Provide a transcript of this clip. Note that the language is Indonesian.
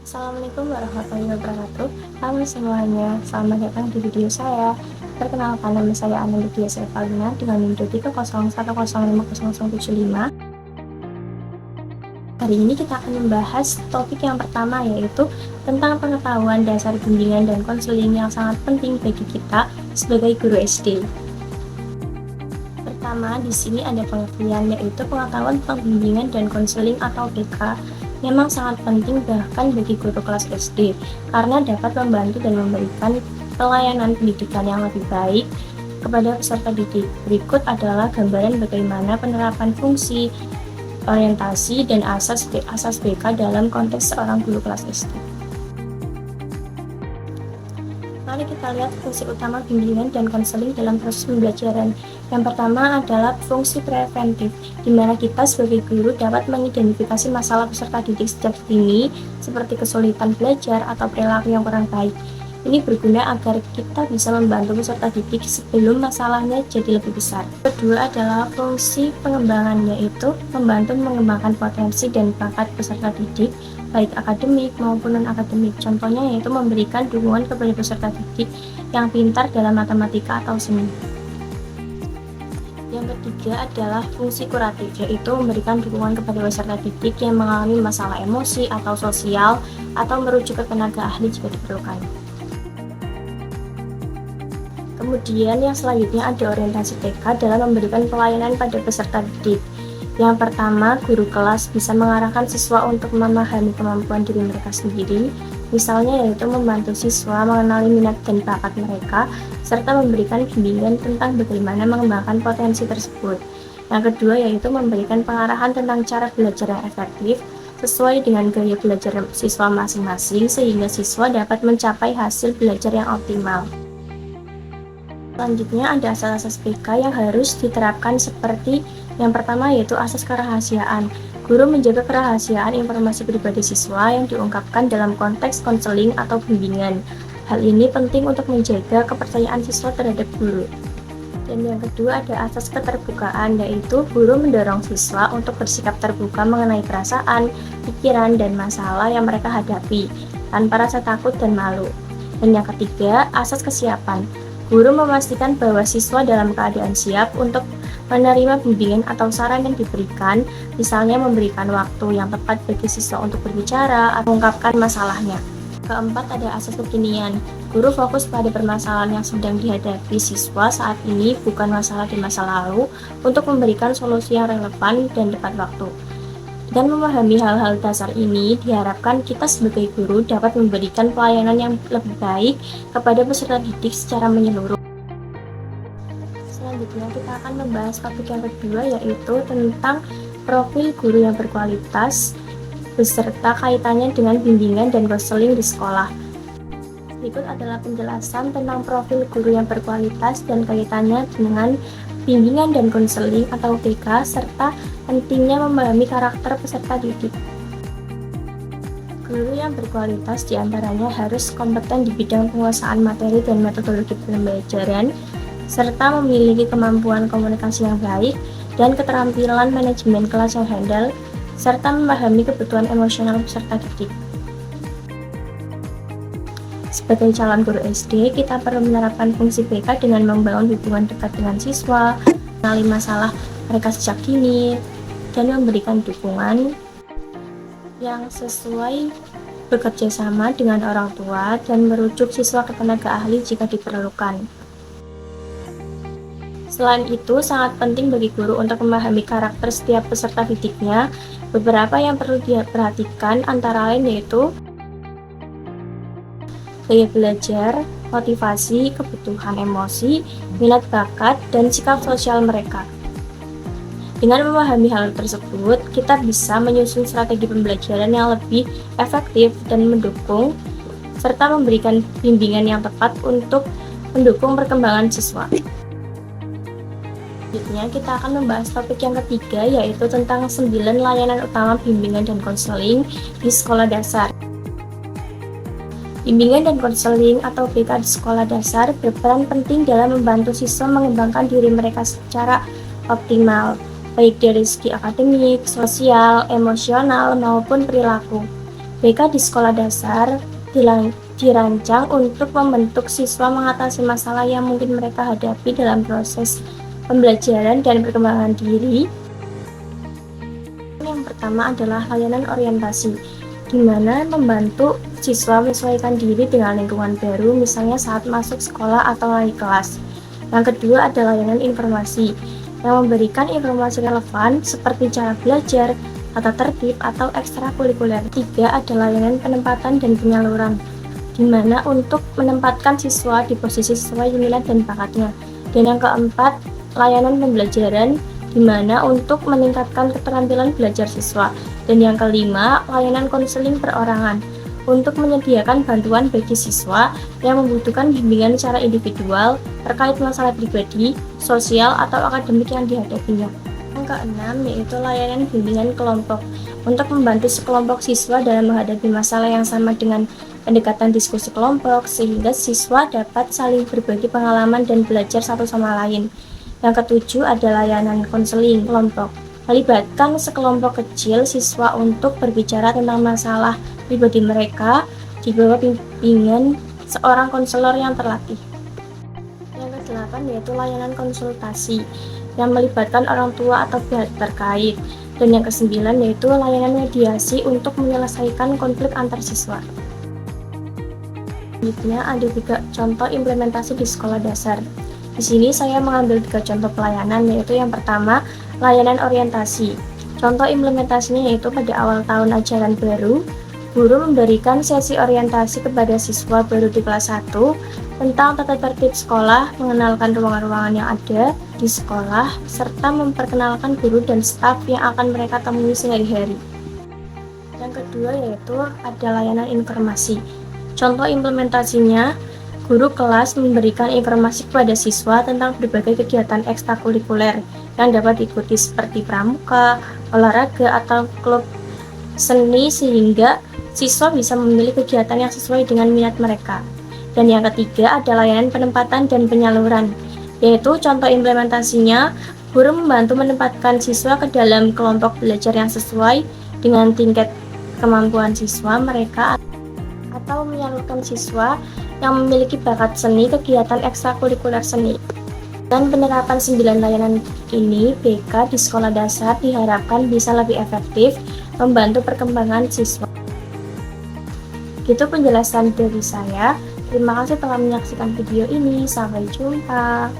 Assalamualaikum warahmatullahi wabarakatuh. Halo semuanya, selamat datang di video saya. Perkenalkan, nama saya Anandia Sevalina dengan NIM 301105075. Hari ini kita akan membahas topik yang pertama, yaitu tentang pengetahuan dasar bimbingan dan konseling yang sangat penting bagi kita sebagai guru SD. Pertama, di sini ada pengertian, yaitu pengetahuan tentang bimbingan dan konseling atau BK memang sangat penting bahkan bagi guru kelas SD karena dapat membantu dan memberikan pelayanan pendidikan yang lebih baik kepada peserta didik. Berikut adalah gambaran bagaimana penerapan fungsi, orientasi, dan asas BK dalam konteks seorang guru kelas SD. Mari kita lihat fungsi utama bimbingan dan konseling dalam proses pembelajaran. Yang pertama adalah fungsi preventif, di mana kita sebagai guru dapat mengidentifikasi masalah peserta didik sejak dini, seperti kesulitan belajar atau perilaku yang kurang baik. Ini berguna agar kita bisa membantu peserta didik sebelum masalahnya jadi lebih besar. Kedua adalah fungsi pengembangan, yaitu membantu mengembangkan potensi dan bakat peserta didik, baik akademik maupun non-akademik. Contohnya yaitu memberikan dukungan kepada peserta didik yang pintar dalam matematika atau seni. Yang ketiga adalah fungsi kuratif, yaitu memberikan dukungan kepada peserta didik yang mengalami masalah emosi atau sosial atau merujuk ke tenaga ahli jika diperlukan. Kemudian yang selanjutnya ada orientasi TK dalam memberikan pelayanan pada peserta didik. Yang pertama, guru kelas bisa mengarahkan siswa untuk memahami kemampuan diri mereka sendiri, misalnya yaitu membantu siswa mengenali minat dan bakat mereka, serta memberikan bimbingan tentang bagaimana mengembangkan potensi tersebut. Yang kedua yaitu memberikan pengarahan tentang cara belajar yang efektif, sesuai dengan gaya belajar siswa masing-masing, sehingga siswa dapat mencapai hasil belajar yang optimal. Selanjutnya ada asas-asas BK yang harus diterapkan seperti yang pertama yaitu asas kerahasiaan. Guru menjaga kerahasiaan informasi pribadi siswa yang diungkapkan dalam konteks konseling atau bimbingan. Hal ini penting untuk menjaga kepercayaan siswa terhadap guru. Dan yang kedua ada asas keterbukaan, yaitu guru mendorong siswa untuk bersikap terbuka mengenai perasaan, pikiran, dan masalah yang mereka hadapi, tanpa rasa takut dan malu. Dan yang ketiga, asas kesiapan. Guru memastikan bahwa siswa dalam keadaan siap untuk menerima bimbingan atau saran yang diberikan, misalnya memberikan waktu yang tepat bagi siswa untuk berbicara atau mengungkapkan masalahnya. Keempat ada asas kekinian. Guru fokus pada permasalahan yang sedang dihadapi siswa saat ini, bukan masalah di masa lalu, untuk memberikan solusi yang relevan dan tepat waktu. Dan memahami hal-hal dasar ini, diharapkan kita sebagai guru dapat memberikan pelayanan yang lebih baik kepada peserta didik secara menyeluruh. Selanjutnya kita akan membahas topik yang kedua, yaitu tentang profil guru yang berkualitas beserta kaitannya dengan bimbingan dan konseling di sekolah. Berikut adalah penjelasan tentang profil guru yang berkualitas dan kaitannya dengan bimbingan dan konseling atau BK, serta pentingnya memahami karakter peserta didik. Guru yang berkualitas diantaranya harus kompeten di bidang penguasaan materi dan metodologi pembelajaran, serta memiliki kemampuan komunikasi yang baik dan keterampilan manajemen kelas yang handal, serta memahami kebutuhan emosional peserta didik. Sebagai calon guru SD, kita perlu menerapkan fungsi BK dengan membangun hubungan dekat dengan siswa, mengenali masalah mereka sejak dini, dan memberikan dukungan yang sesuai, bekerja sama dengan orang tua, dan merujuk siswa ke tenaga ahli jika diperlukan. Selain itu, sangat penting bagi guru untuk memahami karakter setiap peserta didiknya. Beberapa yang perlu diperhatikan antara lain yaitu gaya belajar, motivasi, kebutuhan emosi, minat bakat, dan sikap sosial mereka. Dengan memahami hal tersebut, kita bisa menyusun strategi pembelajaran yang lebih efektif dan mendukung, serta memberikan bimbingan yang tepat untuk mendukung perkembangan siswa. Selanjutnya, kita akan membahas topik yang ketiga, yaitu tentang 9 layanan utama bimbingan dan konseling di sekolah dasar. Bimbingan dan konseling atau BK di sekolah dasar berperan penting dalam membantu siswa mengembangkan diri mereka secara optimal, baik dari segi akademik, sosial, emosional, maupun perilaku. BK di sekolah dasar dirancang untuk membentuk siswa mengatasi masalah yang mungkin mereka hadapi dalam proses pembelajaran dan perkembangan diri. Yang pertama adalah layanan orientasi, di mana membantu siswa menyesuaikan diri dengan lingkungan baru, misalnya saat masuk sekolah atau naik kelas. Yang kedua adalah layanan informasi, yang memberikan informasi relevan seperti cara belajar, tata tertib, atau ekstrakurikuler. Tiga adalah layanan penempatan dan penyaluran, di mana untuk menempatkan siswa di posisi sesuai minat dan bakatnya. Dan yang keempat, layanan pembelajaran, di mana untuk meningkatkan keterampilan belajar siswa. Dan yang kelima, layanan konseling perorangan, untuk menyediakan bantuan bagi siswa yang membutuhkan bimbingan secara individual terkait masalah pribadi, sosial, atau akademik yang dihadapinya. Yang keenam, yaitu layanan bimbingan kelompok, untuk membantu sekelompok siswa dalam menghadapi masalah yang sama dengan pendekatan diskusi kelompok, sehingga siswa dapat saling berbagi pengalaman dan belajar satu sama lain. Yang ketujuh adalah layanan konseling kelompok, melibatkan sekelompok kecil siswa untuk berbicara tentang masalah pribadi mereka di bawah bimbingan seorang konselor yang terlatih. Yang kedelapan yaitu layanan konsultasi, yang melibatkan orang tua atau pihak terkait. Dan yang kesembilan yaitu layanan mediasi untuk menyelesaikan konflik antar siswa. Selanjutnya ada 3 contoh implementasi di sekolah dasar. Di sini saya mengambil 3 contoh pelayanan, yaitu yang pertama, layanan orientasi. Contoh implementasinya yaitu pada awal tahun ajaran baru, guru memberikan sesi orientasi kepada siswa baru di kelas 1 tentang tata tertib sekolah, mengenalkan ruangan-ruangan yang ada di sekolah, serta memperkenalkan guru dan staf yang akan mereka temui sehari-hari. Yang kedua yaitu ada layanan informasi. Contoh implementasinya, guru kelas memberikan informasi kepada siswa tentang berbagai kegiatan ekstrakurikuler yang dapat diikuti seperti pramuka, olahraga, atau klub seni, sehingga siswa bisa memilih kegiatan yang sesuai dengan minat mereka. Dan yang ketiga ada layanan penempatan dan penyaluran, yaitu contoh implementasinya, guru membantu menempatkan siswa ke dalam kelompok belajar yang sesuai dengan tingkat kemampuan siswa mereka, atau menyalurkan siswa yang memiliki bakat seni kegiatan ekstrakurikuler seni. Dan penerapan 9 layanan ini, BK di sekolah dasar diharapkan bisa lebih efektif membantu perkembangan siswa. Gitu penjelasan dari saya. Terima kasih telah menyaksikan video ini. Sampai jumpa.